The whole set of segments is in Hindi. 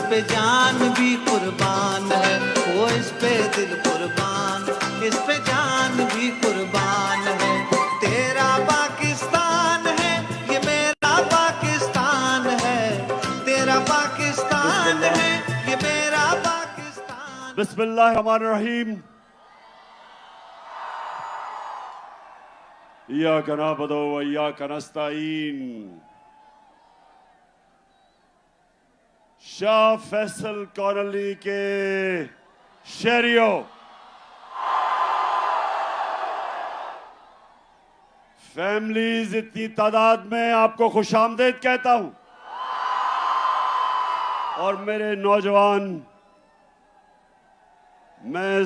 पे जान भी कुर्बान है, वो इस पे दिल कुर्बान, इस पे जान भी कुर्बान है। तेरा पाकिस्तान है, ये मेरा पाकिस्तान है, तेरा पाकिस्तान है, ये मेरा पाकिस्तान। बिस्मिल्लाहिर्रहमानिर्रहीम। इय्याका नअबुदु व इय्याका नस्तईन। शाह फैसल कॉलोनी के शहरियों, फैमिलीज, इतनी तादाद में आपको खुशामदीद कहता हूं। और मेरे नौजवान, मैं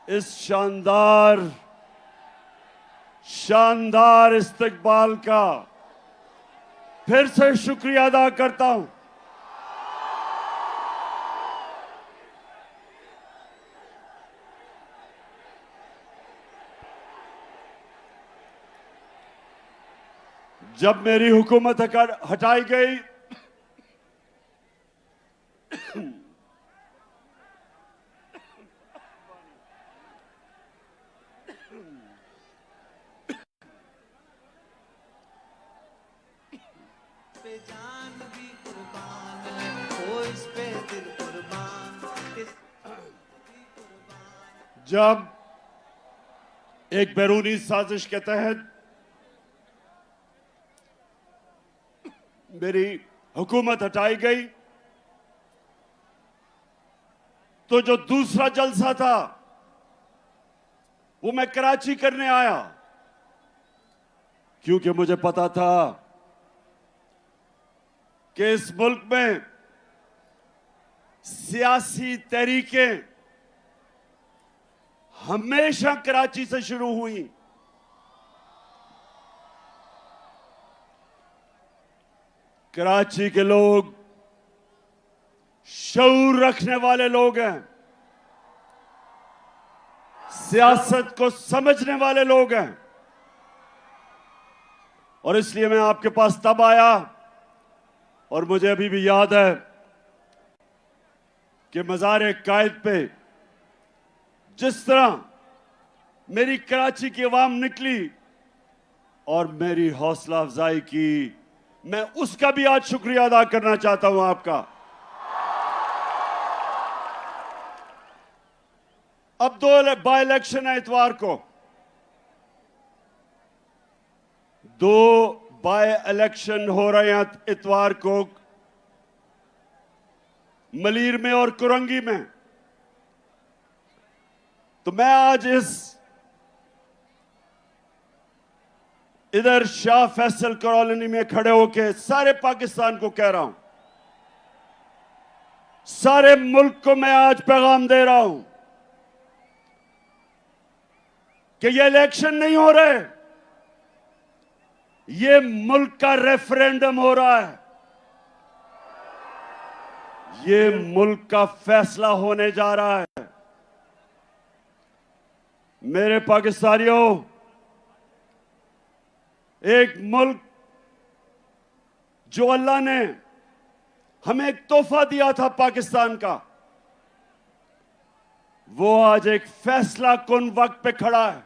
इस शानदार इस्तकबाल का फिर से शुक्रिया अदा करता हूं। जब मेरी हुकूमत हटाई गई पे जान भी कुर्बान है, वो इस पे दिल कुर्बान, इस भी कुर्बान। जब एक बैरूनी साजिश के तहत मेरी हुकूमत हटाई गई, तो जो दूसरा जलसा था वो मैं कराची करने आया, क्योंकि मुझे पता था कि इस मुल्क में सियासी तहरीकें हमेशा कराची से शुरू हुई। कराची के लोग शऊर रखने वाले लोग हैं, सियासत को समझने वाले लोग हैं, और इसलिए मैं आपके पास तब आया। और मुझे अभी भी याद है कि मज़ार कायद पे जिस तरह मेरी कराची की आवाम निकली और मेरी हौसला अफजाई की, मैं उसका भी आज शुक्रिया अदा करना चाहता हूं आपका। अब 2 बाई इलेक्शन है इतवार को, 2 बाय इलेक्शन हो रहे हैं इतवार को, मलीर में और कुरंगी में। तो मैं आज इधर शाह फैसल कॉलोनी में खड़े होकर सारे पाकिस्तान को कह रहा हूं, सारे मुल्क को मैं आज पैगाम दे रहा हूं कि ये इलेक्शन नहीं हो रहे, ये मुल्क का रेफरेंडम हो रहा है, ये मुल्क का फैसला होने जा रहा है। मेरे पाकिस्तानियों, एक मुल्क जो अल्लाह ने हमें एक तोहफा दिया था पाकिस्तान का, वो आज एक फैसला कुन वक्त पे खड़ा है।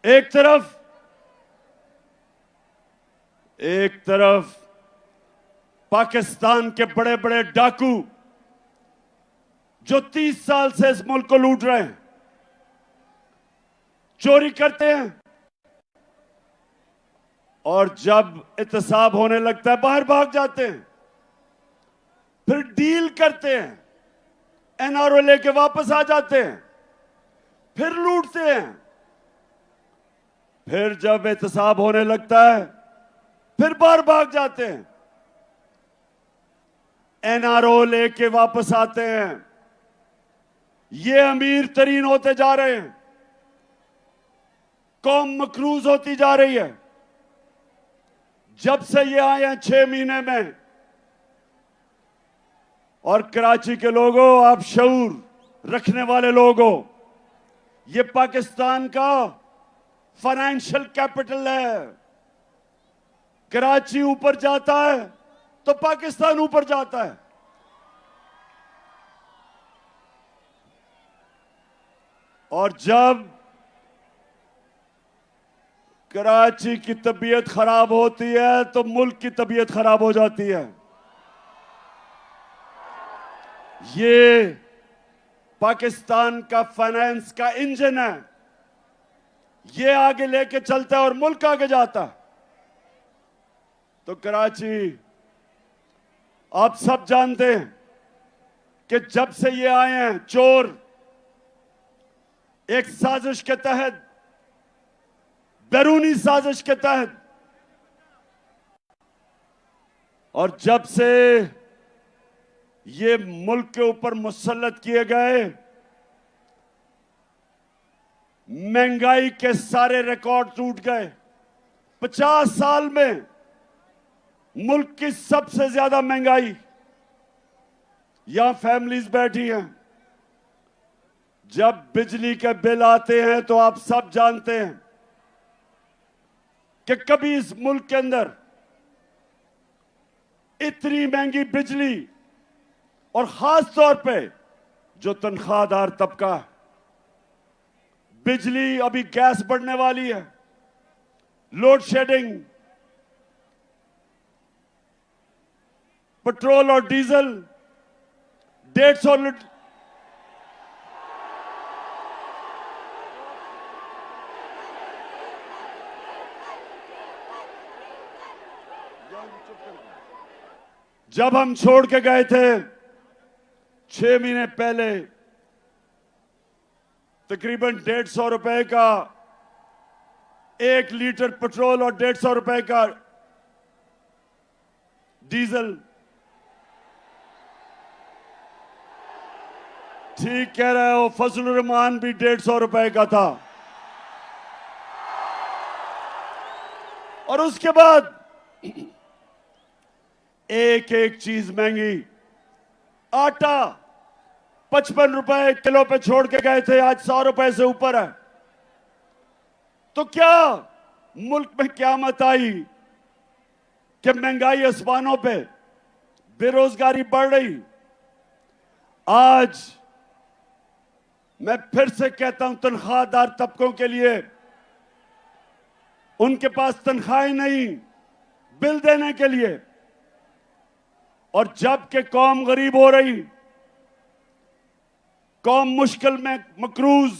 एक तरफ पाकिस्तान के बड़े बड़े डाकू जो 30 साल से इस मुल्क को लूट रहे हैं, चोरी करते हैं, और जब एहतसाब होने लगता है बाहर भाग जाते हैं, फिर डील करते हैं, एनआरओ लेके वापस आ जाते हैं, फिर लूटते हैं, फिर जब एहतसाब होने लगता है फिर बाहर भाग जाते हैं, एनआरओ लेके वापस आते हैं। ये अमीर तरीन होते जा रहे हैं, कौम मकरूज होती जा रही है। जब से ये आए हैं 6 महीने में, और कराची के लोगों, आप शऊर रखने वाले लोगों, ये पाकिस्तान का फाइनेंशियल कैपिटल है। कराची ऊपर जाता है तो पाकिस्तान ऊपर जाता है। और जब कराची की तबीयत खराब होती है तो मुल्क की तबीयत खराब हो जाती है। ये पाकिस्तान का फाइनेंस का इंजन है, ये आगे लेके चलता है और मुल्क आगे जाता है। तो कराची, आप सब जानते हैं कि जब से ये आए हैं चोर, एक साजिश के तहत, बैरूनी साजिश के तहत, और जब से ये मुल्क के ऊपर मुसल्लत किए गए, महंगाई के सारे रिकॉर्ड टूट गए। 50 साल में मुल्क की सबसे ज्यादा महंगाई। यहां फैमिलीज बैठी हैं, जब बिजली के बिल आते हैं तो आप सब जानते हैं कि कभी इस मुल्क के अंदर इतनी महंगी बिजली, और खास तौर पे जो तनख्वाहदार तबका है, बिजली, अभी गैस बढ़ने वाली है, लोड शेडिंग, पेट्रोल और डीजल 150 लीटर, जब हम छोड़ के गए थे 6 महीने पहले, तकरीबन 150 रुपए का 1 लीटर पेट्रोल और 150 रुपए का डीजल। ठीक कह रहे हो, फजलुर रहमान भी 150 रुपए का था। और उसके बाद एक एक चीज महंगी। आटा 55 रुपए किलो पे छोड़ के गए थे, आज 100 रुपए से ऊपर है। तो क्या मुल्क में क़यामत आई कि महंगाई आसमानों पे, बेरोजगारी बढ़ रही। आज मैं फिर से कहता हूं, तनख्वाहदार तबकों के लिए, उनके पास तनख्वाहें नहीं बिल देने के लिए, और जबकि कौम गरीब हो रही, कौम मुश्किल में मकरूज,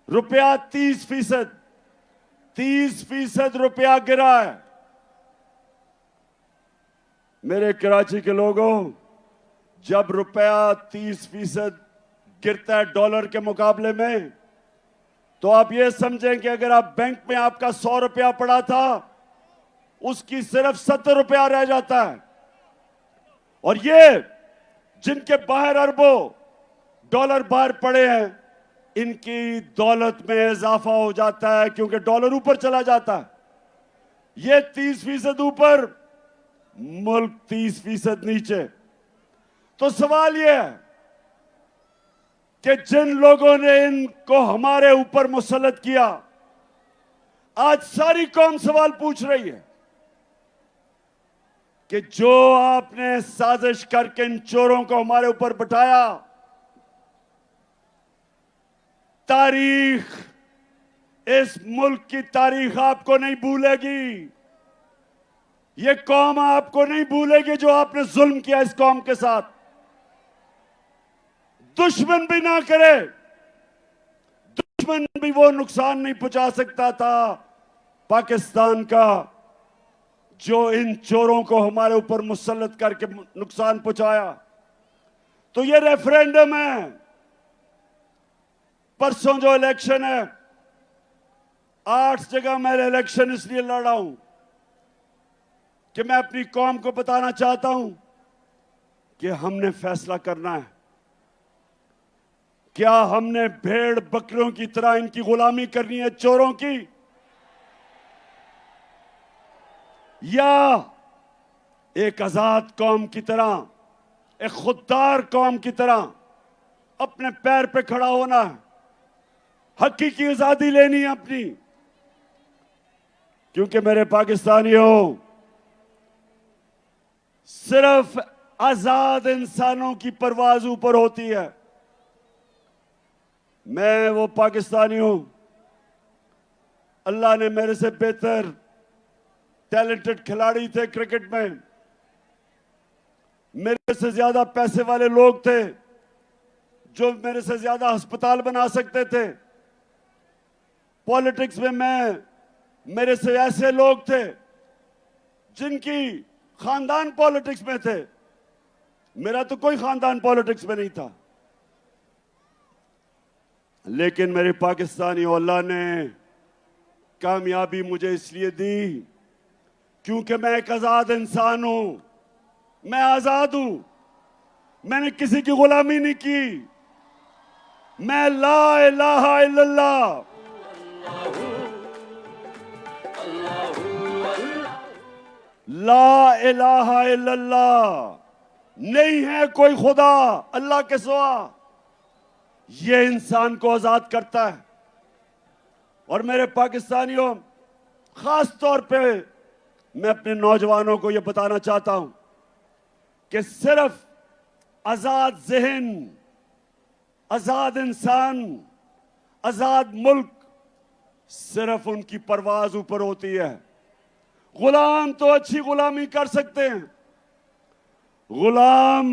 रुपया 30% रुपया गिरा है। मेरे कराची के लोगों, जब रुपया 30% गिरता है डॉलर के मुकाबले में, तो आप ये समझें कि अगर आप बैंक में आपका 100 रुपया पड़ा था, उसकी सिर्फ 70 रुपया रह जाता है। और ये जिनके बाहर अरबों डॉलर बाहर पड़े हैं, इनकी दौलत में इजाफा हो जाता है, क्योंकि डॉलर ऊपर चला जाता है। ये 30% ऊपर, मुल्क 30% नीचे। तो सवाल यह है कि जिन लोगों ने इनको हमारे ऊपर मुसल्लत किया, आज सारी कौम सवाल पूछ रही है कि जो आपने साजिश करके इन चोरों को हमारे ऊपर बिठाया, तारीख, इस मुल्क की तारीख आपको नहीं भूलेगी। ये कौम आपको नहीं भूलेगी जो आपने जुल्म किया इस कौम के साथ। दुश्मन भी ना करे, दुश्मन भी वो नुकसान नहीं पहुंचा सकता था पाकिस्तान का, जो इन चोरों को हमारे ऊपर मुसल्लत करके नुकसान पहुंचाया। तो ये रेफरेंडम है, परसों जो इलेक्शन है, 8 जगह मैं इलेक्शन इसलिए लड़ा हूं कि मैं अपनी कौम को बताना चाहता हूं कि हमने फैसला करना है। क्या हमने भेड़ बकरियों की तरह इनकी गुलामी करनी है, चोरों की, या एक आजाद कौम की तरह, एक खुददार कौम की तरह अपने पैर पे खड़ा होना है, हकीकी आजादी लेनी है अपनी। क्योंकि मेरे पाकिस्तानियों, सिर्फ आजाद इंसानों की परवाज ऊपर होती है। मैं वो पाकिस्तानी हूं, अल्लाह ने मेरे से बेहतर टैलेंटेड खिलाड़ी थे क्रिकेट में, मेरे से ज्यादा पैसे वाले लोग थे जो मेरे से ज्यादा अस्पताल बना सकते थे। पॉलिटिक्स में मेरे से ऐसे लोग थे जिनकी खानदान पॉलिटिक्स में थे, मेरा तो कोई खानदान पॉलिटिक्स में नहीं था। लेकिन मेरे पाकिस्तानी अल्लाह ने कामयाबी मुझे इसलिए दी क्योंकि मैं एक आजाद इंसान हूं, मैं आजाद हूं, मैंने किसी की गुलामी नहीं की। मैं ला इलाहा इल्लल्लाह, ला इलाहा इल्लल्लाह, नहीं है कोई खुदा अल्लाह के सिवा, ये इंसान को आजाद करता है। और मेरे पाकिस्तानियों, खास तौर पे मैं अपने नौजवानों को यह बताना चाहता हूं कि सिर्फ आजाद जहन, आजाद इंसान, आजाद मुल्क, सिर्फ उनकी परवाज ऊपर होती है। गुलाम तो अच्छी गुलामी कर सकते हैं, गुलाम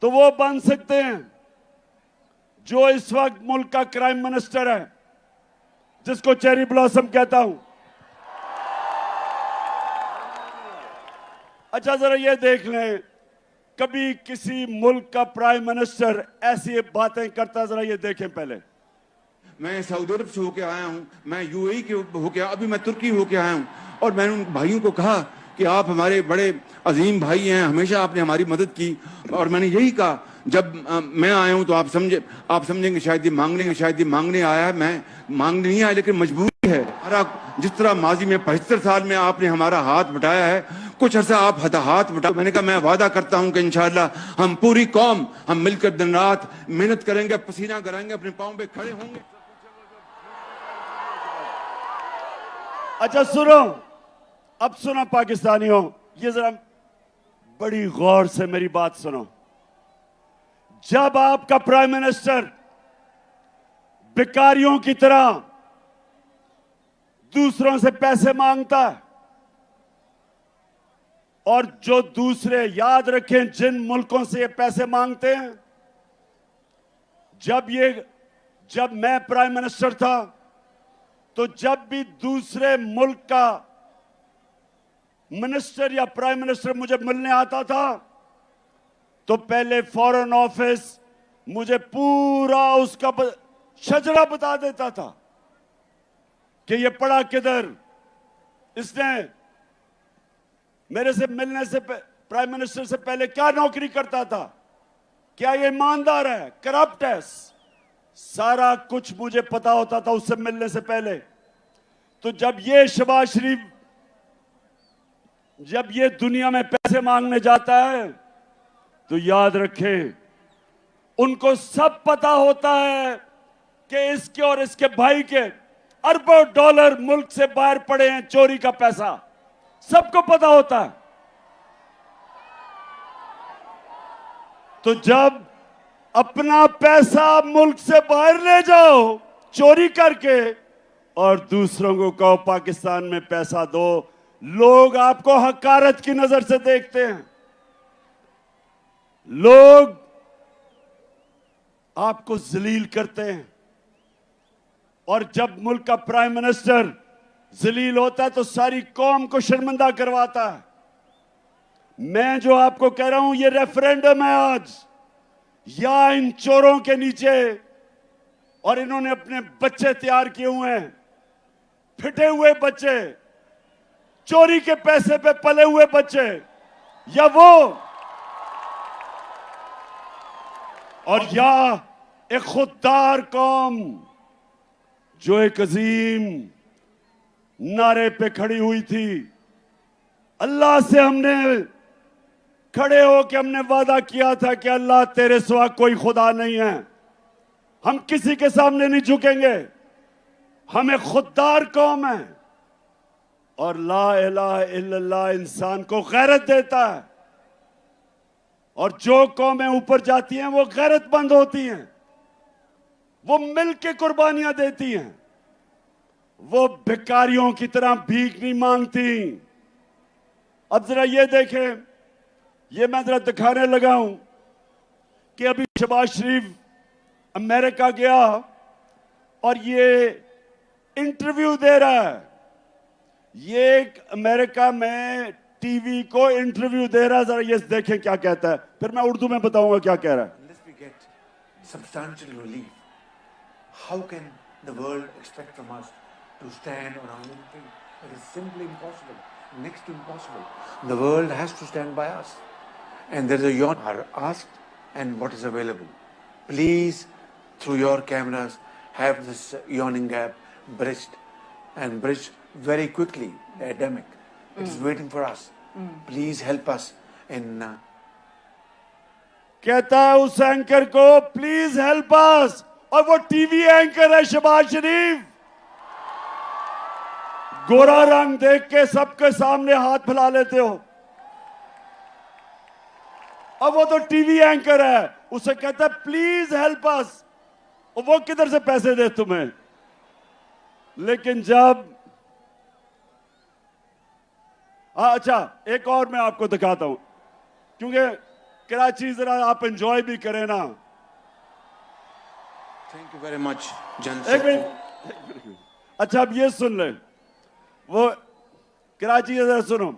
तो वो बन सकते हैं जो इस वक्त मुल्क का क्राइम मिनिस्टर है, जिसको चेरी ब्लॉसम कहता हूं। अच्छा, जरा ये देख लें, कभी किसी मुल्क का प्राइम मिनिस्टर ऐसी बातें करता, जरा ये देखें पहले। मैं सऊदी अरब से होके आया हूँ, मैं यूएई के होके, अभी मैं तुर्की होके आया हूँ, और मैंने उन भाइयों को कहा कि आप हमारे बड़े अजीम भाई हैं, हमेशा आपने हमारी मदद की। और मैंने यही कहा, जब मैं आया हूँ तो आप समझेंगे शायद ये मांगने आया है। मैं मांगने नहीं आया, लेकिन मजबूरी है। जिस तरह माजी में 75 साल में आपने हमारा हाथ बटाया है, कुछ अर्सा आप हाथ बटा। मैंने कहा मैं वादा करता हूं कि इंशाअल्लाह हम पूरी कौम हम मिलकर दिन रात मेहनत करेंगे, पसीना कराएंगे, अपने पांव पे खड़े होंगे। अच्छा सुनो, अब सुनो पाकिस्तानियों, ये जरा बड़ी गौर से मेरी बात सुनो। जब आपका प्राइम मिनिस्टर भिखारियों की तरह दूसरों से पैसे मांगता है, और जो दूसरे, याद रखें जिन मुल्कों से ये पैसे मांगते हैं, जब मैं प्राइम मिनिस्टर था तो जब भी दूसरे मुल्क का मिनिस्टर या प्राइम मिनिस्टर मुझे मिलने आता था तो पहले फॉरेन ऑफिस मुझे पूरा उसका शजरा बता देता था कि ये पड़ा किधर, इसने मेरे से मिलने से प्राइम मिनिस्टर से पहले क्या नौकरी करता था, क्या ये ईमानदार है, करप्ट है, सारा कुछ मुझे पता होता था उससे मिलने से पहले। तो जब ये शहबाज शरीफ, जब ये दुनिया में पैसे मांगने जाता है तो याद रखें, उनको सब पता होता है कि इसके और इसके भाई के अरबों डॉलर मुल्क से बाहर पड़े हैं, चोरी का पैसा, सबको पता होता है। तो जब अपना पैसा मुल्क से बाहर ले जाओ चोरी करके और दूसरों को कहो पाकिस्तान में पैसा दो, लोग आपको हकारत की नजर से देखते हैं, लोग आपको जलील करते हैं। और जब मुल्क का प्राइम मिनिस्टर जलील होता है तो सारी कौम को शर्मिंदा करवाता है। मैं जो आपको कह रहा हूं, ये रेफरेंडम है आज, या इन चोरों के नीचे, और इन्होंने अपने बच्चे तैयार किए हुए हैं, फिटे हुए बच्चे, चोरी के पैसे पे पले हुए बच्चे, या वो, और या एक खुददार कौम जो एक अजीम नारे पे खड़ी हुई थी। अल्लाह से हमने खड़े हो के हमने वादा किया था कि अल्लाह तेरे सिवा कोई खुदा नहीं है, हम किसी के सामने नहीं झुकेंगे, हम एक खुददार कौम है। और ला इलाहा इल्लल्लाह इंसान को गैरत देता है। और जो कौमें ऊपर जाती हैं वो गैरतमंद होती हैं, वो मिल के कुर्बानियां देती हैं, वो भिखारियों की तरह भीख नहीं मांगती। अब जरा ये देखें, ये मैं जरा दिखाने लगा हूं कि अभी शहबाज शरीफ अमेरिका गया और ये इंटरव्यू दे रहा है। ये एक अमेरिका में टीवी को इंटरव्यू दे रहा है, जरा ये देखें क्या कहता है, फिर मैं उर्दू में बताऊंगा क्या कह रहा है। Unless we get substantial relief, how can the world expect from us to stand on our own feet? It is simply impossible, next to impossible. The world has to stand by us. And there is a yawn are asked and what is available. Please, through your cameras, have this yawning gap bridged and bridged very quickly. The epidemic. It is waiting for us. Please help us in कहता है उस एंकर को प्लीज हेल्प अस, और वो टीवी एंकर है शहबाज शरीफ। गोरा रंग देख के सबके सामने हाथ फैला लेते हो। अब वो तो टीवी एंकर है, उसे कहता है प्लीज हेल्प अस, और वो किधर से पैसे दे तुम्हें। लेकिन जब अच्छा, एक और मैं आपको दिखाता हूं, क्योंकि कराची जरा आप एंजॉय भी करें ना। Thank you very much, General एक Secretary. मिनट, अच्छा अब ये सुन ले, वो कराची जरा सुनो।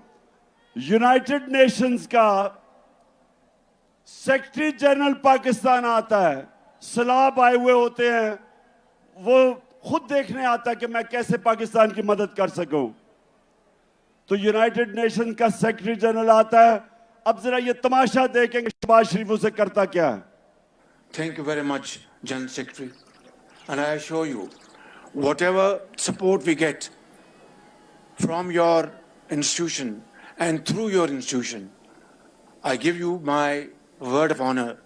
यूनाइटेड नेशंस का सेक्रेटरी जनरल पाकिस्तान आता है, सलाब आए हुए होते हैं, वो खुद देखने आता है कि मैं कैसे पाकिस्तान की मदद कर सकूं। तो यूनाइटेड नेशन का सेक्रेटरी जनरल आता है। अब जरा ये तमाशा देखेंगे शहबाज शरीफ उसे करता क्या है। Thank you very much, General Secretary. And I assure you, whatever support we get from your institution and through your institution, I give you my word of honor,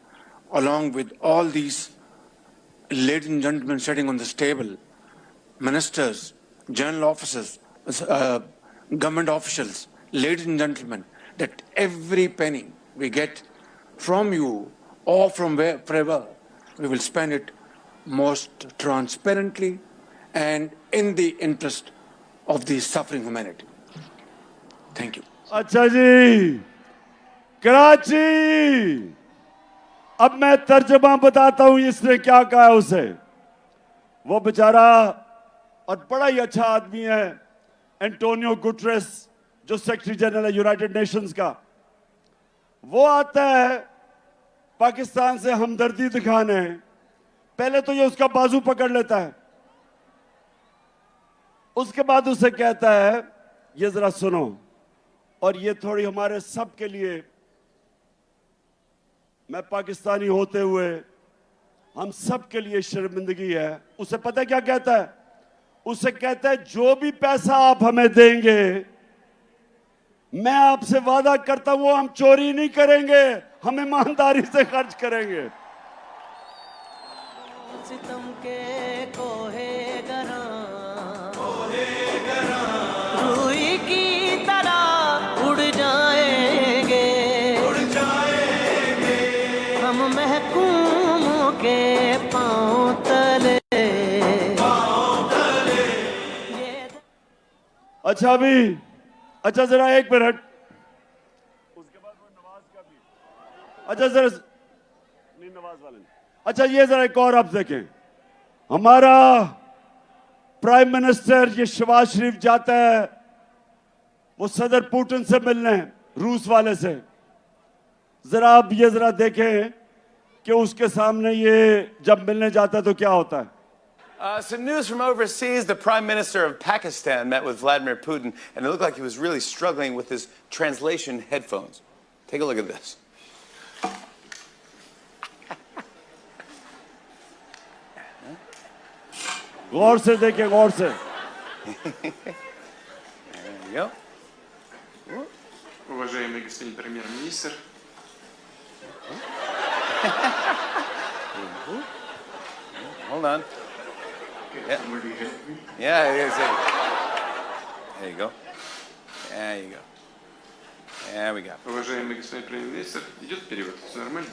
along with all these ladies and gentlemen sitting on this table, ministers, general officers, government officials, ladies and gentlemen, that every penny we get from you or from wherever, we will spend it most transparently and in the interest of the suffering humanity. Thank you. अच्छा जी, कराची, अब मैं तर्जमा बताता हूं इसने क्या कहा उसे। वो बेचारा और बड़ा ही अच्छा आदमी है एंटोनियो गुटरेस, जो सेक्रेटरी जनरल है यूनाइटेड नेशंस का। वो आता है पाकिस्तान से हमदर्दी दिखाने, पहले तो ये उसका बाजू पकड़ लेता है, उसके बाद उसे कहता है ये जरा सुनो, और ये थोड़ी हमारे सब के लिए, मैं पाकिस्तानी होते हुए हम सब के लिए शर्मिंदगी है। उसे पता है क्या कहता है? उसे कहता है जो भी पैसा आप हमें देंगे, मैं आपसे वादा करता हूं वो हम चोरी नहीं करेंगे, हम ईमानदारी से खर्च करेंगे। सितम के कोहे गरा रूई की तरह उड़ जाएंगे हम महकूमों के पांव तले। अच्छा अभी, अच्छा जरा एक मिनट, उसके बाद वो नवाज का भी, अच्छा जरा नहीं नवाज वाले नहीं। अच्छा ये जरा एक और आप देखें, हमारा प्राइम मिनिस्टर ये शहबाज शरीफ जाता है वो सदर पुतिन से मिलने, रूस वाले से। जरा आप ये जरा देखें कि उसके सामने ये जब मिलने जाता है तो क्या होता है। Some news from overseas. The Prime Minister of Pakistan met with Vladimir Putin, and it looked like he was really struggling with his translation headphones. Take a look at this. गौर से देखें, गौर से। There you go. Уважаемый господин премьер-министр, Hold on. can somebody help me? Yeah, there you go. There you go. There we go. Уважаемый господин премьер-министр, идет перевод? Все нормально?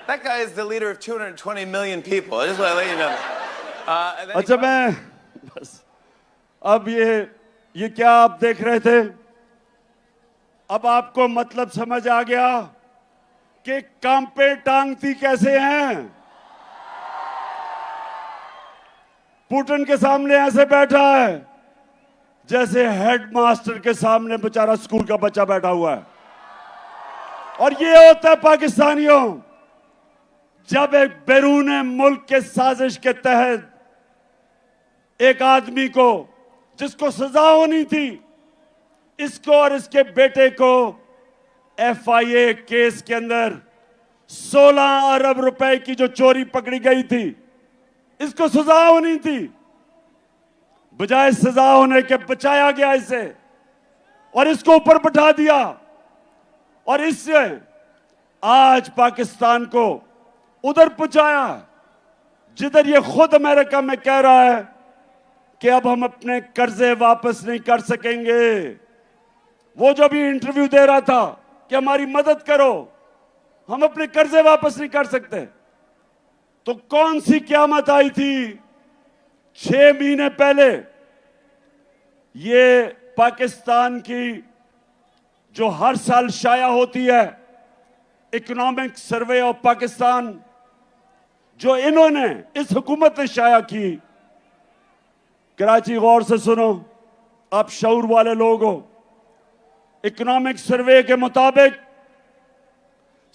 That guy is the leader of 220 million people. I just want to let you know. And then he अच्छा मैं बस अब ये क्या आप देख रहे थे? अब आपको मतलब समझ आ गया कि काम पे टांगती कैसे हैं? पुतिन के सामने ऐसे बैठा है जैसे हेडमास्टर के सामने बेचारा स्कूल का बच्चा बैठा हुआ है। और ये होता है पाकिस्तानियों, जब एक बैरून मुल्क के साजिश के तहत एक आदमी को जिसको सजा होनी थी, इसको और इसके बेटे को FIA केस के अंदर 16 अरब रुपए की जो चोरी पकड़ी गई थी, इसको सजा होनी थी, बजाय सजा होने के बचाया गया इसे और इसको ऊपर बैठा दिया। और इससे आज पाकिस्तान को उधर पहुंचाया जिधर ये खुद अमेरिका में कह रहा है कि अब हम अपने कर्जे वापस नहीं कर सकेंगे। वो जो भी इंटरव्यू दे रहा था कि हमारी मदद करो, हम अपने कर्जे वापस नहीं कर सकते, तो कौन सी क़यामत आई थी 6 महीने पहले? ये पाकिस्तान की जो हर साल शाया होती है इकोनॉमिक सर्वे ऑफ पाकिस्तान, जो इन्होंने इस हुकूमत ने शाया की। कराची गौर से सुनो, आप शऊर वाले लोग हो। इकोनॉमिक सर्वे के मुताबिक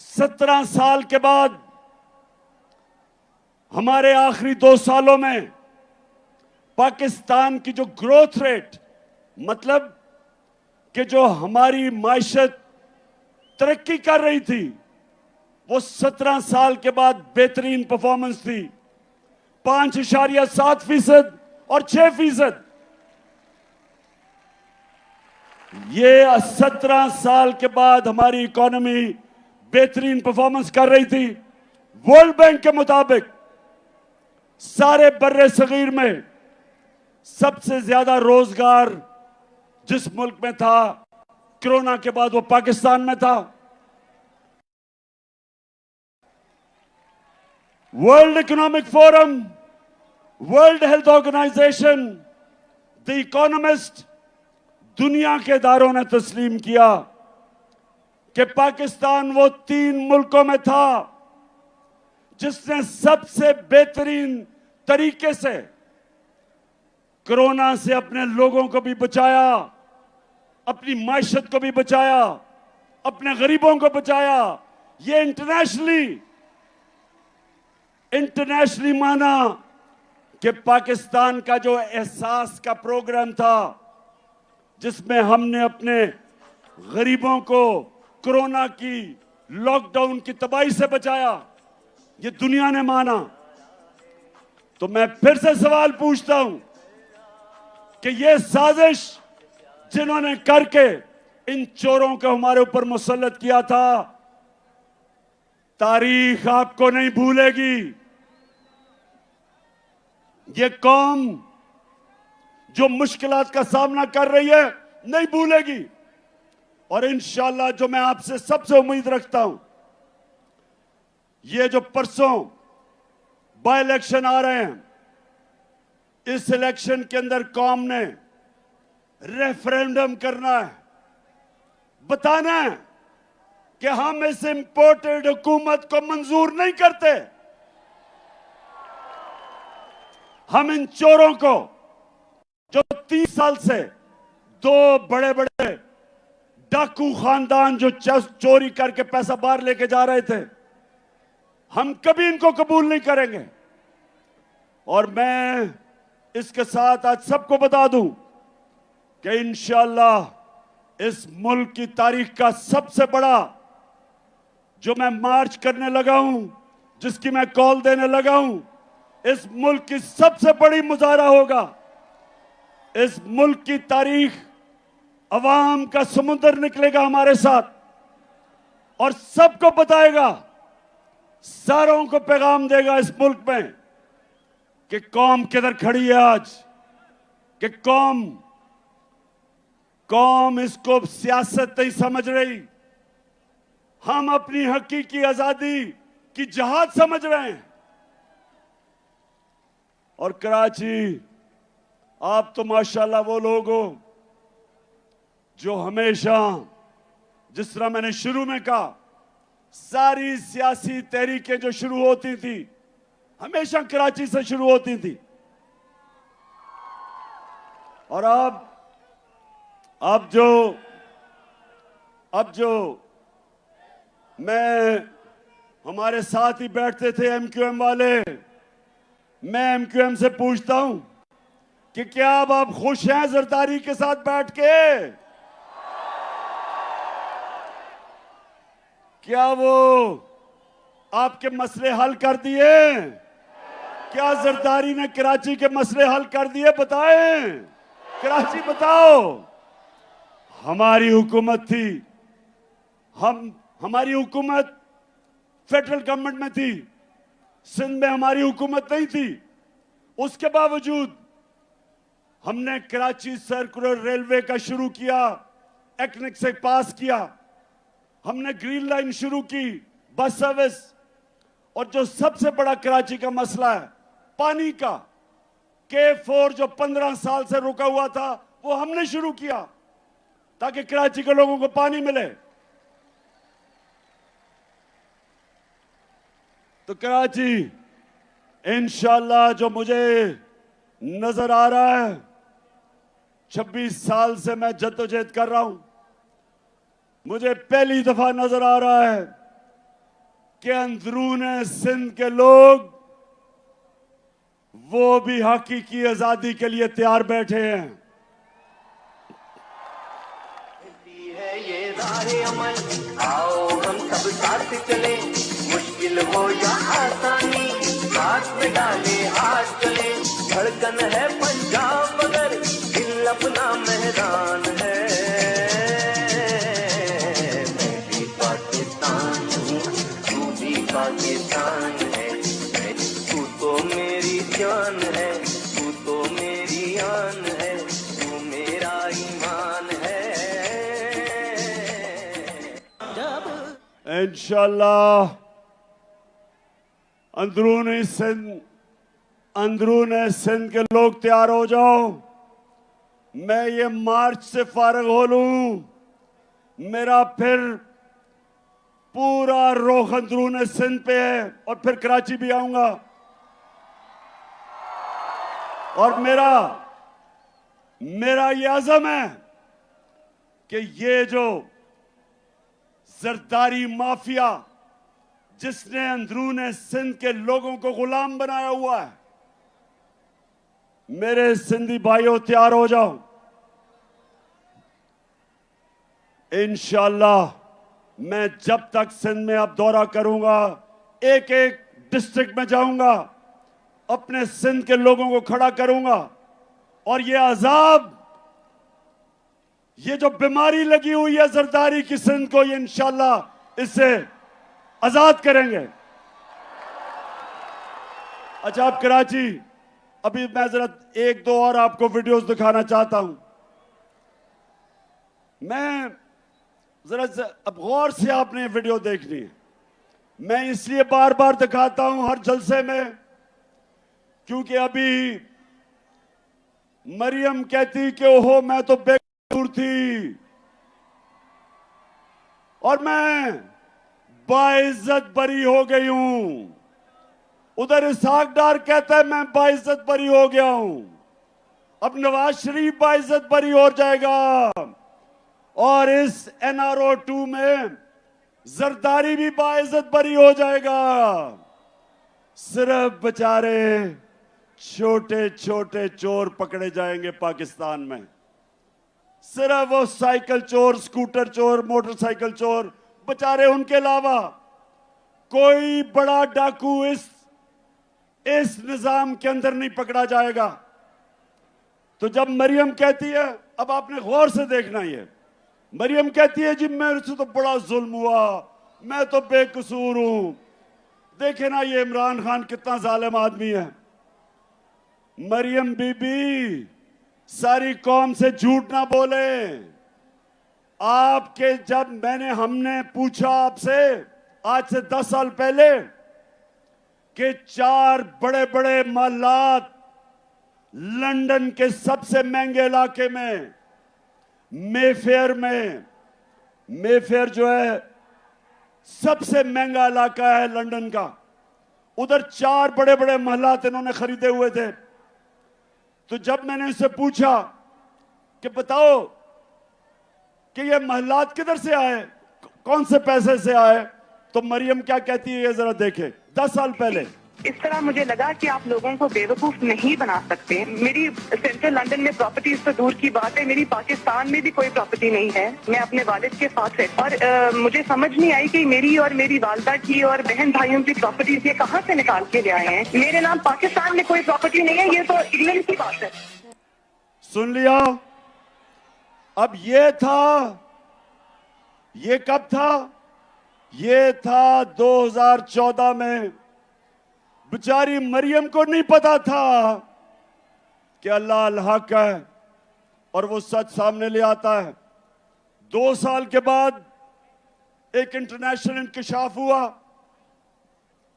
17 साल के बाद हमारे आखिरी 2 सालों में पाकिस्तान की जो ग्रोथ रेट, मतलब कि जो हमारी माइशत तरक्की कर रही थी, वो 17 साल के बाद बेहतरीन परफॉर्मेंस थी। 5.7% और 6%। ये 17 साल के बाद हमारी इकोनॉमी बेहतरीन परफॉर्मेंस कर रही थी। वर्ल्ड बैंक के मुताबिक सारे बर्रे सगीर में सबसे ज्यादा रोजगार जिस मुल्क में था कोरोना के बाद, वो पाकिस्तान में था। World Economic Forum, World Health Organization, the Economist, दुनिया के इदारों ने तस्लीम किया कि पाकिस्तान वो 3 मुल्कों में था जिसने सबसे बेहतरीन तरीके से कोरोना से अपने लोगों को भी बचाया, अपनी माइशत को भी बचाया, अपने गरीबों को बचाया। ये इंटरनेशनली माना कि पाकिस्तान का जो एहसास का प्रोग्राम था, जिसमें हमने अपने गरीबों को कोरोना की लॉकडाउन की तबाही से बचाया, ये दुनिया ने माना। तो मैं फिर से सवाल पूछता हूं कि ये साजिश जिन्होंने करके इन चोरों को हमारे ऊपर मुसल्लत किया था, तारीख आपको नहीं भूलेगी। ये कौम जो मुश्किलात का सामना कर रही है नहीं भूलेगी। और इंशाअल्लाह जो मैं आपसे सबसे उम्मीद रखता हूं, ये जो परसों बाय इलेक्शन आ रहे हैं, इस इलेक्शन के अंदर कौम ने रेफरेंडम करना है, बताना है कि हम इस इंपोर्टेड हुकूमत को मंजूर नहीं करते। हम इन चोरों को जो 30 साल से 2 बड़े बड़े डाकू खानदान जो चोरी करके पैसा बाहर लेके जा रहे थे, हम कभी इनको कबूल नहीं करेंगे। और मैं इसके साथ आज सबको बता दूं कि इंशाअल्लाह इस मुल्क की तारीख का सबसे बड़ा जो मैं मार्च करने लगा हूं, जिसकी मैं कॉल देने लगा हूं, इस मुल्क की सबसे बड़ी मुजाहरा होगा। इस मुल्क की तारीख, अवाम का समुंदर निकलेगा हमारे साथ और सबको बताएगा, सारों को पैगाम देगा इस मुल्क में कि कौम किधर खड़ी है आज, कि कौम इसको सियासत नहीं समझ रही, हम अपनी हकीकी आजादी की जहाद समझ रहे हैं। और कराची, आप तो माशाल्लाह वो लोग हो जो हमेशा, जिस तरह मैंने शुरू में कहा, सारी सियासी तहरीकें जो शुरू होती थी हमेशा कराची से शुरू होती थी। और अब जो मैं, हमारे साथ ही बैठते थे एमक्यूएम वाले, मैं एमक्यूएम से पूछता हूं कि क्या अब आप खुश हैं जरदारी के साथ बैठ के? क्या वो आपके मसले हल कर दिए? क्या जरदारी ने कराची के मसले हल कर दिए? बताएं, कराची बताओ। हमारी हुकूमत थी, हमारी हुकूमत फेडरल गवर्नमेंट में थी, सिंध में हमारी हुकूमत नहीं थी। उसके बावजूद हमने कराची सर्कुलर रेलवे का शुरू किया, एक्निक से पास किया, हमने ग्रीन लाइन शुरू की, बस सर्विस। और जो सबसे बड़ा कराची का मसला है पानी का, K4 जो 15 साल से रुका हुआ था, वो हमने शुरू किया ताकि कराची के लोगों को पानी मिले। तो कराची इंशाल्लाह, जो मुझे नजर आ रहा है, 26 साल से मैं जद्दोजहद कर रहा हूं, मुझे पहली दफा नजर आ रहा है कि अंदरूने सिंध के लोग वो भी हकीकी आजादी के लिए तैयार बैठे हैं। है ये राहे अमल, आओ हम सब साथ चले, मुश्किल हो या आसानी, साथ में डाले हाथ चले। धड़कन है पंजाब मगर दिल अपना मैदान है। मैं भी पाकिस्तान हूँ, तू भी पाकिस्तान है। तू तो मेरी जान है, तू तो मेरी आन है, तू मेरा ईमान है। इंशाल्लाह अंदरूने सिंध के लोग तैयार हो जाओ। मैं ये मार्च से फारग हो लूं, मेरा फिर पूरा रुख अंदरूने सिंध पे है, और फिर कराची भी आऊंगा। और मेरा ये अज़म है कि ये जो जरदारी माफिया जिसने अंदरूने सिंध के लोगों को गुलाम बनाया हुआ है, मेरे सिंधी भाइयों तैयार हो जाओ। इंशाल्लाह मैं जब तक सिंध में अब दौरा करूंगा, एक एक डिस्ट्रिक्ट में जाऊंगा, अपने सिंध के लोगों को खड़ा करूंगा, और ये अजाब, ये जो बीमारी लगी हुई है जरदारी की सिंध को, ये इंशाल्लाह इससे आजाद करेंगे। अच्छा, आप कराची, अभी मैं जरा एक दो और आपको वीडियोस दिखाना चाहता हूं। मैं जरा अब गौर से आपने वीडियो देखनी है। मैं इसलिए बार बार दिखाता हूं हर जलसे में, क्योंकि अभी मरियम कहती कि ओहो मैं तो बेकसूर थी, और मैं बाइज्जत बरी हो गई हूं। उधर इसहाक डार कहता है मैं बाइज्जत बरी हो गया हूं। अब नवाज शरीफ बाइज्जत बरी हो जाएगा, और इस NRO 2 में जरदारी भी बाइज्जत बरी हो जाएगा। सिर्फ बेचारे छोटे छोटे चोर पकड़े जाएंगे पाकिस्तान में। सिर्फ वो साइकिल चोर, स्कूटर चोर, मोटरसाइकिल चोर, बेचारे, उनके अलावा कोई बड़ा डाकू इस निजाम के अंदर नहीं पकड़ा जाएगा। तो जब मरियम कहती है, अब आपने गौर से देखना, ये मरियम कहती है जी मेरे से तो बड़ा जुल्म हुआ, मैं तो बेकसूर हूं, देखे ना ये इमरान खान कितना जालिम आदमी है। मरियम बीबी, सारी कौम से झूठ ना बोले। आपके जब हमने पूछा आपसे आज से 10 साल पहले कि 4 बड़े बड़े महलात लंदन के सबसे महंगे इलाके में, मेफेयर जो है सबसे महंगा इलाका है लंदन का, उधर 4 बड़े बड़े महलात इन्होंने खरीदे हुए थे। तो जब मैंने इससे पूछा कि बताओ कि ये महलात किधर से आए, कौन से पैसे से आए, तो मरियम क्या कहती है ये जरा देखें। 10 साल पहले इस तरह मुझे लगा कि आप लोगों को बेवकूफ नहीं बना सकते। मेरी सेंट्रल लंदन में प्रॉपर्टीज तो दूर की बात है, मेरी पाकिस्तान में भी कोई प्रॉपर्टी नहीं है। मैं अपने वालिद के साथ है और मुझे समझ नहीं आई कि मेरी और मेरी वालदा की और बहन भाइयों की प्रॉपर्टीज ये कहाँ से निकाल के ले आए हैं। मेरे नाम पाकिस्तान में कोई प्रॉपर्टी नहीं है, ये तो इंग्लैंड की बात है। सुन लिया। अब ये कब था? ये था 2014 में। बेचारी मरियम को नहीं पता था कि अल्लाह अल हक है और वो सच सामने ले आता है। 2 साल के बाद एक इंटरनेशनल इंकशाफ हुआ,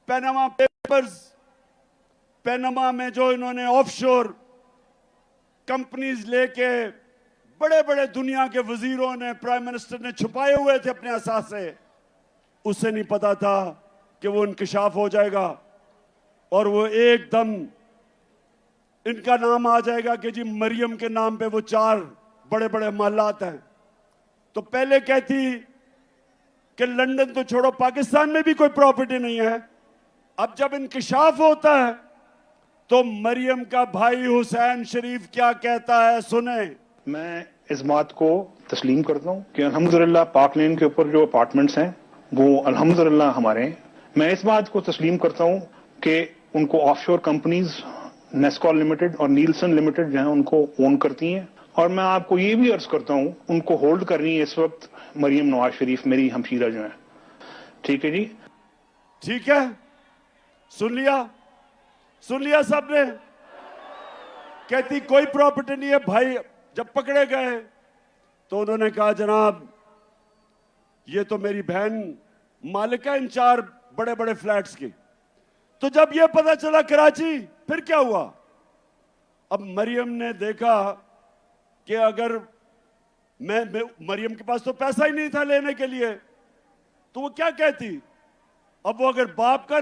पैनामा पेपर्स। पैनामा में जो इन्होंने ऑफशोर कंपनीज लेके बड़े बड़े दुनिया के वजीरों ने, प्राइम मिनिस्टर ने छुपाए हुए थे अपने असासे, उसे नहीं पता था कि वो इंकशाफ हो जाएगा और वो एकदम इनका नाम आ जाएगा कि जी मरियम के नाम पे वो 4 बड़े बड़े महलात हैं। तो पहले कहती कि लंदन तो छोड़ो, पाकिस्तान में भी कोई प्रॉपर्टी नहीं है। अब जब इंकशाफ होता है तो मरियम का भाई हुसैन शरीफ क्या कहता है, सुने। मैं इस बात को तस्लीम करता हूँ कि अल्हम्दुलिल्लाह पाक लेन के ऊपर जो अपार्टमेंट्स हैं वो अल्हम्दुलिल्लाह हमारे हैं। मैं इस बात को तस्लीम करता हूँ कि उनको ऑफशोर कंपनीज नेस्कॉल लिमिटेड और नीलसन लिमिटेड जो है उनको ओन करती हैं। और मैं आपको ये भी अर्ज करता हूँ उनको होल्ड कर रही है इस वक्त मरियम नवाज शरीफ, मेरी हमशीरा जो है। ठीक है जी, ठीक है। सुन लिया सबने। कहती कोई प्रॉपर्टी नहीं है। भाई जब पकड़े गए तो उन्होंने कहा जनाब ये तो मेरी बहन मालिक है इन 4 बड़े बड़े फ्लैट्स की। तो जब ये पता चला कराची, फिर क्या हुआ? अब मरियम ने देखा कि अगर मरियम के पास तो पैसा ही नहीं था लेने के लिए, तो वो क्या कहती? अब वो अगर बाप का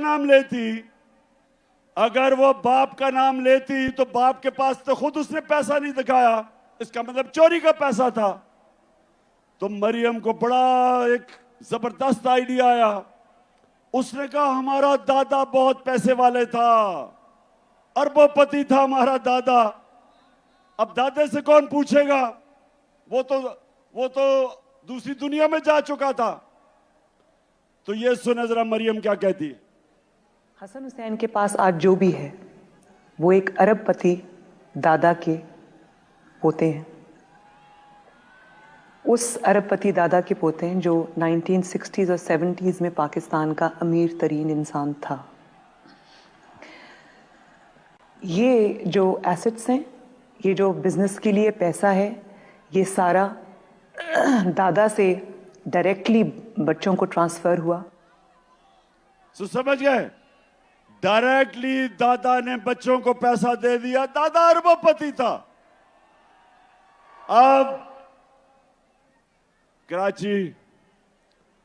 नाम लेती तो बाप के पास तो खुद उसने पैसा नहीं दिखाया, इसका मतलब चोरी का पैसा था। तो मरियम को बड़ा एक जबरदस्त आइडिया आया। उसने कहा हमारा दादा बहुत पैसे वाले था, अरबोपति था हमारा दादा। अब दादे से कौन पूछेगा, वो तो दूसरी दुनिया में जा चुका था। तो ये सुने जरा मरियम क्या कहती है। हसन हुसैन के पास आज जो भी है वो एक अरबपति दादा के पोते हैं। उस अरबपति दादा के पोते हैं जो 1960s और 70s में पाकिस्तान का अमीर तरीन इंसान था। ये जो एसेट्स हैं, ये जो बिजनेस के लिए पैसा है, ये सारा दादा से डायरेक्टली बच्चों को ट्रांसफर हुआ। तो समझ गए, डायरेक्टली दादा ने बच्चों को पैसा दे दिया। दादा अरबपति था। अब कराची,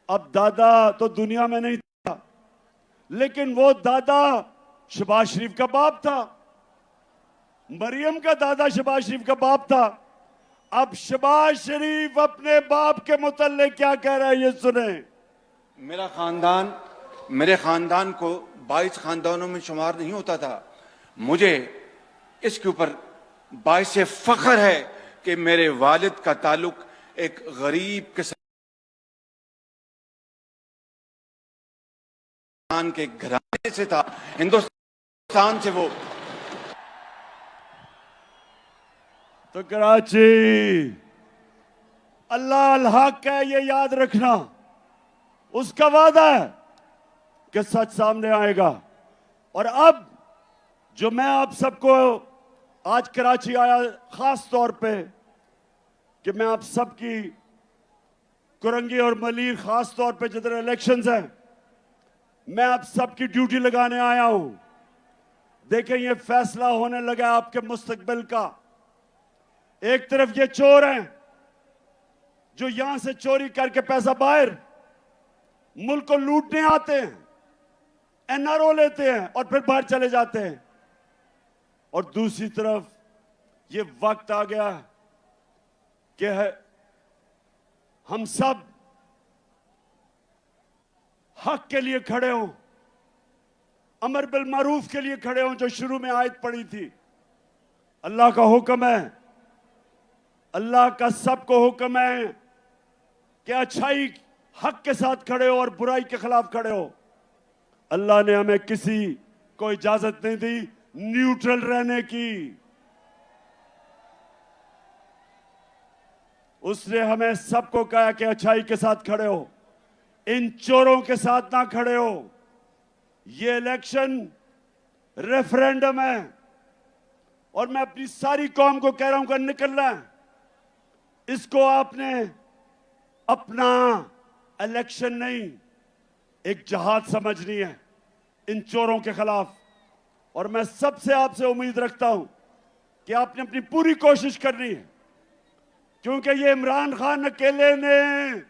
अब दादा तो दुनिया में नहीं था, लेकिन वो दादा शहबाज शरीफ का बाप था। मरियम का दादा शहबाज शरीफ का बाप था। अब शहबाज शरीफ अपने बाप के मुतल्लिक क्या कह रहा है, ये सुने। मेरे खानदान को 22 खानदानों में शुमार नहीं होता था। मुझे इसके ऊपर बाइस फख्र है कि मेरे वालिद का ताल्लुक एक गरीब किसान के घराने से था, हिंदुस्तान से। वो तो कराची अल्लाह अल हक है, ये याद रखना। उसका वादा है, कि सच सामने आएगा। और अब जो मैं आप सबको आज कराची आया खास तौर पे कि मैं आप सबकी कुरंगी और मलीर खास तौर पे जिधर इलेक्शंस हैं, मैं आप सबकी ड्यूटी लगाने आया हूं। देखें, ये फैसला होने लगा आपके मुस्तकबिल का। एक तरफ ये चोर हैं जो यहां से चोरी करके पैसा बाहर मुल्क को लूटने आते हैं, एनआरओ लेते हैं और फिर बाहर चले जाते हैं। और दूसरी तरफ ये वक्त आ गया कि हम सब हक के लिए खड़े हों, अमर बिल मारूफ के लिए खड़े हों, जो शुरू में आयत पड़ी थी। अल्लाह का हुक्म है, अल्लाह का सबको हुक्म है कि अच्छाई हक के साथ खड़े हो और बुराई के खिलाफ खड़े हो। अल्लाह ने हमें किसी को इजाजत नहीं दी न्यूट्रल रहने की। उसने हमें सबको कहा कि अच्छाई के साथ खड़े हो, इन चोरों के साथ ना खड़े हो। ये इलेक्शन रेफरेंडम है और मैं अपनी सारी कौम को कह रहा हूं कि निकलना है। इसको आपने अपना इलेक्शन नहीं, एक जहाद समझनी है इन चोरों के खिलाफ। और मैं सबसे आपसे उम्मीद रखता हूं कि आपने अपनी पूरी कोशिश करनी है, क्योंकि ये इमरान खान अकेले ने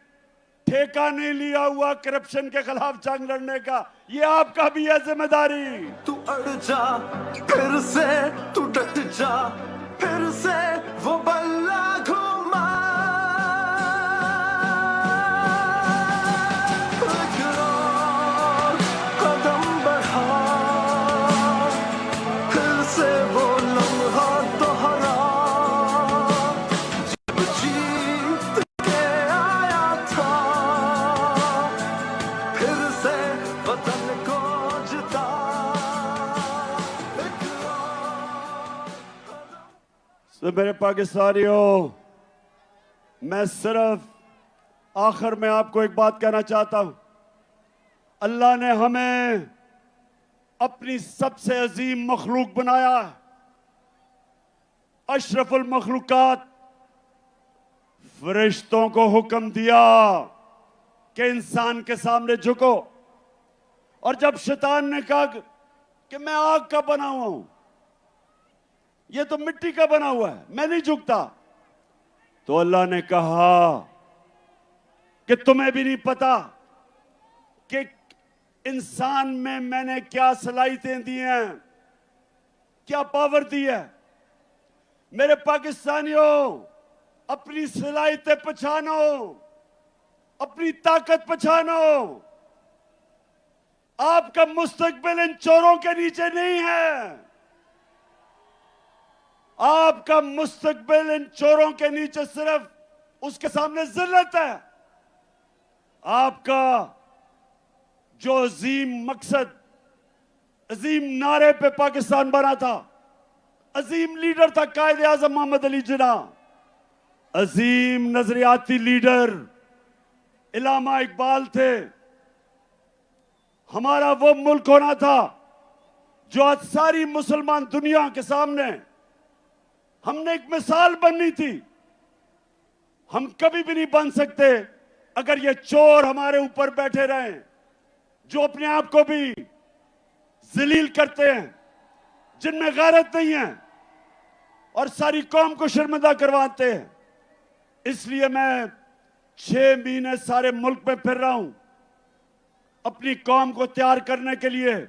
ठेका नहीं लिया हुआ करप्शन के खिलाफ जंग लड़ने का, ये आपका भी है जिम्मेदारी। तू अड़ जा फिर से, तू डट जा फिर से, वो बल्ला घुमा। कदम बढ़ा फिर से, वो लम्हा दोहरा जब जीत के आया था, फिर से वतन को जिता। तो मेरे पाकिस्तानियों, मैं सिर्फ आखिर में आपको एक बात कहना चाहता हूं। अल्लाह ने हमें अपनी सबसे अजीम मखलूक बनाया, अशरफुल मखलूकात। फरिश्तों को हुक्म दिया कि इंसान के सामने झुको, और जब शैतान ने कहा कि मैं आग का बना हुआ हूं, ये तो मिट्टी का बना हुआ है, मैं नहीं झुकता, तो अल्लाह ने कहा कि तुम्हें भी नहीं पता कि इंसान में मैंने क्या सलाहियतें दी हैं, क्या पावर दी है। मेरे पाकिस्तानियों, अपनी सलाहियतें पहचानो, अपनी ताकत पहचानो। आपका मुस्तकबिल इन चोरों के नीचे नहीं है। आपका मुस्तकबिल इन चोरों के नीचे सिर्फ उसके सामने जिल्लत है। आपका जो अजीम मकसद, अजीम नारे पे पाकिस्तान बना था, अजीम लीडर था कायदे आजम मोहम्मद अली जिन्ना, अजीम नजरियाती लीडर इलामा इकबाल थे। हमारा वो मुल्क होना था जो आज सारी मुसलमान दुनिया के सामने हमने एक मिसाल बननी थी। हम कभी भी नहीं बन सकते अगर ये चोर हमारे ऊपर बैठे रहें, जो अपने आप को भी जलील करते हैं, जिनमें गैरत नहीं है और सारी कौम को शर्मिंदा करवाते हैं। इसलिए मैं 6 महीने सारे मुल्क में फिर रहा हूं अपनी कौम को तैयार करने के लिए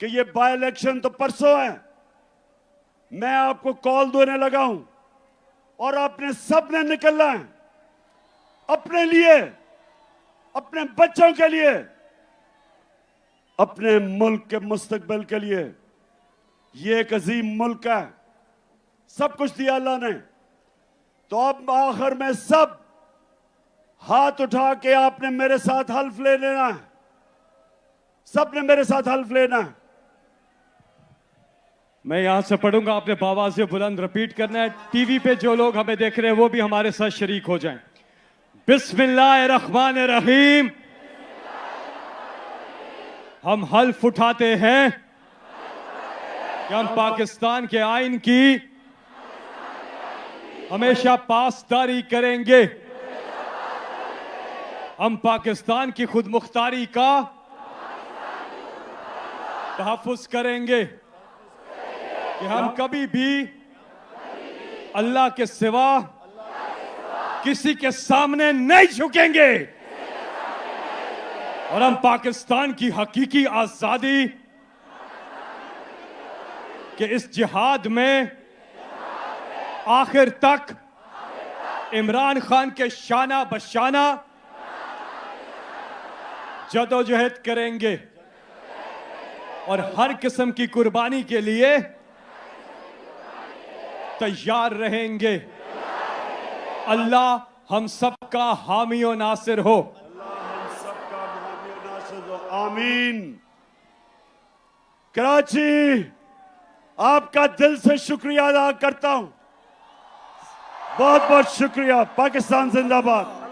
कि ये बाय इलेक्शन तो परसों है। मैं आपको कॉल देने लगा हूं और आपने सबने निकलना है अपने लिए, अपने बच्चों के लिए, अपने मुल्क के मुस्तकबिल के लिए। ये एक अजीम मुल्क है, सब कुछ दिया अल्लाह ने। तो अब आखिर में सब हाथ उठा के आपने मेरे साथ हल्फ ले लेना है, सबने मेरे साथ हल्फ लेना है। मैं यहां से पढ़ूंगा, आपने बाबा से बुलंद रिपीट करना है। टीवी पे जो लोग हमें देख रहे हैं वो भी हमारे साथ शरीक हो जाएं। बिस्मिल्लाहिर्रहमानिर्रहीम। हम हल्फ उठाते हैं कि हम पाकिस्तान के आइन की हमेशा पासदारी करेंगे। हम पाकिस्तान की खुद मुख्तारी का तहफ़्फ़ुज़ करेंगे कि हम कभी भी अल्लाह के सिवा किसी के सामने नहीं झुकेंगे और हम पाकिस्तान की हकीकी आजादी के इस जिहाद में आखिर तक इमरान खान के शाना बशाना जदोजहद करेंगे और हर किस्म की कुर्बानी के लिए तैयार रहेंगे। अल्लाह हम सबका हामी और नासिर हो। आमीन। कराची, आपका दिल से शुक्रिया अदा करता हूं। बहुत बहुत शुक्रिया। पाकिस्तान जिंदाबाद।